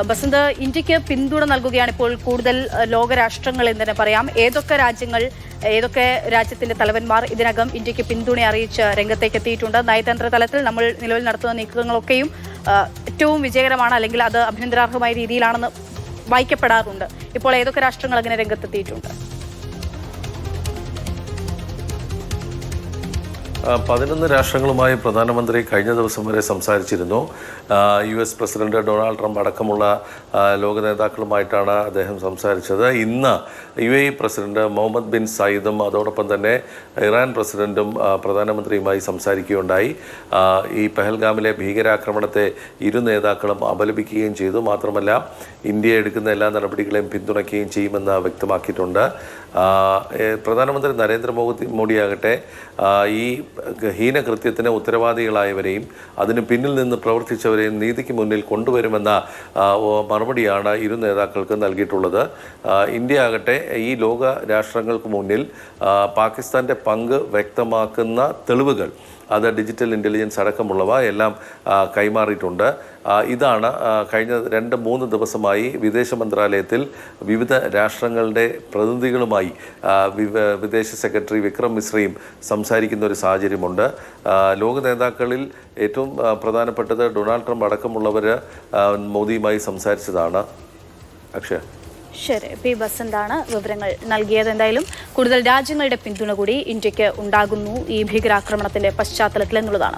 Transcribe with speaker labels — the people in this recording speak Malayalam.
Speaker 1: ബസന്ത്, ഇന്ത്യക്ക് പിന്തുണ നൽകുകയാണ് ഇപ്പോൾ കൂടുതൽ ലോകരാഷ്ട്രങ്ങൾ എന്ന് തന്നെ പറയാം. ഏതൊക്കെ രാജ്യത്തിന്റെ തലവന്മാർ ഇതിനകം ഇന്ത്യക്ക് പിന്തുണ അറിയിച്ച് രംഗത്തേക്ക് എത്തിയിട്ടുണ്ട്? നയതന്ത്ര തലത്തിൽ നമ്മൾ നിലവിൽ നടത്തുന്ന നീക്കങ്ങളൊക്കെയും ഏറ്റവും വിജയകരമാണ്, അല്ലെങ്കിൽ അത് അഭിനന്ദനാർഹമായ രീതിയിലാണെന്ന് വായിക്കപ്പെടാറുണ്ട്. ഇപ്പോൾ ഏതൊക്കെ രാഷ്ട്രങ്ങൾ അങ്ങനെ രംഗത്തെത്തിയിട്ടുണ്ട്?
Speaker 2: 11 രാഷ്ട്രങ്ങളുമായി പ്രധാനമന്ത്രി കഴിഞ്ഞ ദിവസം വരെ സംസാരിച്ചിരുന്നു. US പ്രസിഡന്റ് ഡൊണാൾഡ് ട്രംപ് അടക്കമുള്ള ലോക നേതാക്കളുമായിട്ടാണ് അദ്ദേഹം സംസാരിച്ചത്. ഇന്ന് UAE പ്രസിഡന്റ് മുഹമ്മദ് ബിൻ സയ്യിദും അതോടൊപ്പം തന്നെ ഇറാൻ പ്രസിഡന്റും പ്രധാനമന്ത്രിയുമായി സംസാരിക്കുകയുണ്ടായി. ഈ പെഹൽഗാമിലെ ഭീകരാക്രമണത്തെ ഇരു നേതാക്കളും അപലപിക്കുകയും ചെയ്തു. മാത്രമല്ല, ഇന്ത്യ എടുക്കുന്ന എല്ലാ നടപടികളെയും പിന്തുണയ്ക്കുകയും ചെയ്യുമെന്ന് വ്യക്തമാക്കിയിട്ടുണ്ട്. പ്രധാനമന്ത്രി നരേന്ദ്രമോദിയാകട്ടെ ഈ ഹീനകൃത്യത്തിന് ഉത്തരവാദികളായവരെയും അതിന് പിന്നിൽ നിന്ന് പ്രവർത്തിച്ചവരെയും നീതിക്ക് മുന്നിൽ കൊണ്ടുവരുമെന്ന മറുപടിയാണ് ഇരു നേതാക്കൾക്ക് നൽകിയിട്ടുള്ളത്. ഇന്ത്യ ആകട്ടെ ഈ ലോക രാഷ്ട്രങ്ങൾക്ക് മുന്നിൽ പാകിസ്ഥാൻ്റെ പങ്ക് വ്യക്തമാക്കുന്ന തെളിവുകൾ, അത് ഡിജിറ്റൽ ഇൻ്റലിജൻസ് അടക്കമുള്ളവ എല്ലാം കൈമാറിയിട്ടുണ്ട്. ഇതാണ് കഴിഞ്ഞ 2-3 ദിവസമായി വിദേശ മന്ത്രാലയത്തിൽ വിവിധ രാഷ്ട്രങ്ങളുടെ പ്രതിനിധികളുമായി വിദേശ സെക്രട്ടറി വിക്രം മിശ്രയും സംസാരിക്കുന്ന ഒരു സാഹചര്യമുണ്ട്. ലോക നേതാക്കളിൽ ഏറ്റവും പ്രധാനപ്പെട്ടത് ഡൊണാൾഡ് ട്രംപ് അടക്കമുള്ളവർ മോദിയുമായി സംസാരിച്ചതാണ്. അക്ഷയ.
Speaker 1: ശരി, പി ബസന്താണ് വിവരങ്ങൾ നൽകിയത്. എന്തായാലും കൂടുതൽ രാജ്യങ്ങളുടെ പിന്തുണ കൂടി ഇന്ത്യക്ക് ഉണ്ടാകുന്നു ഈ ഭീകരാക്രമണത്തിന്റെ പശ്ചാത്തലത്തിൽ എന്നുള്ളതാണ്.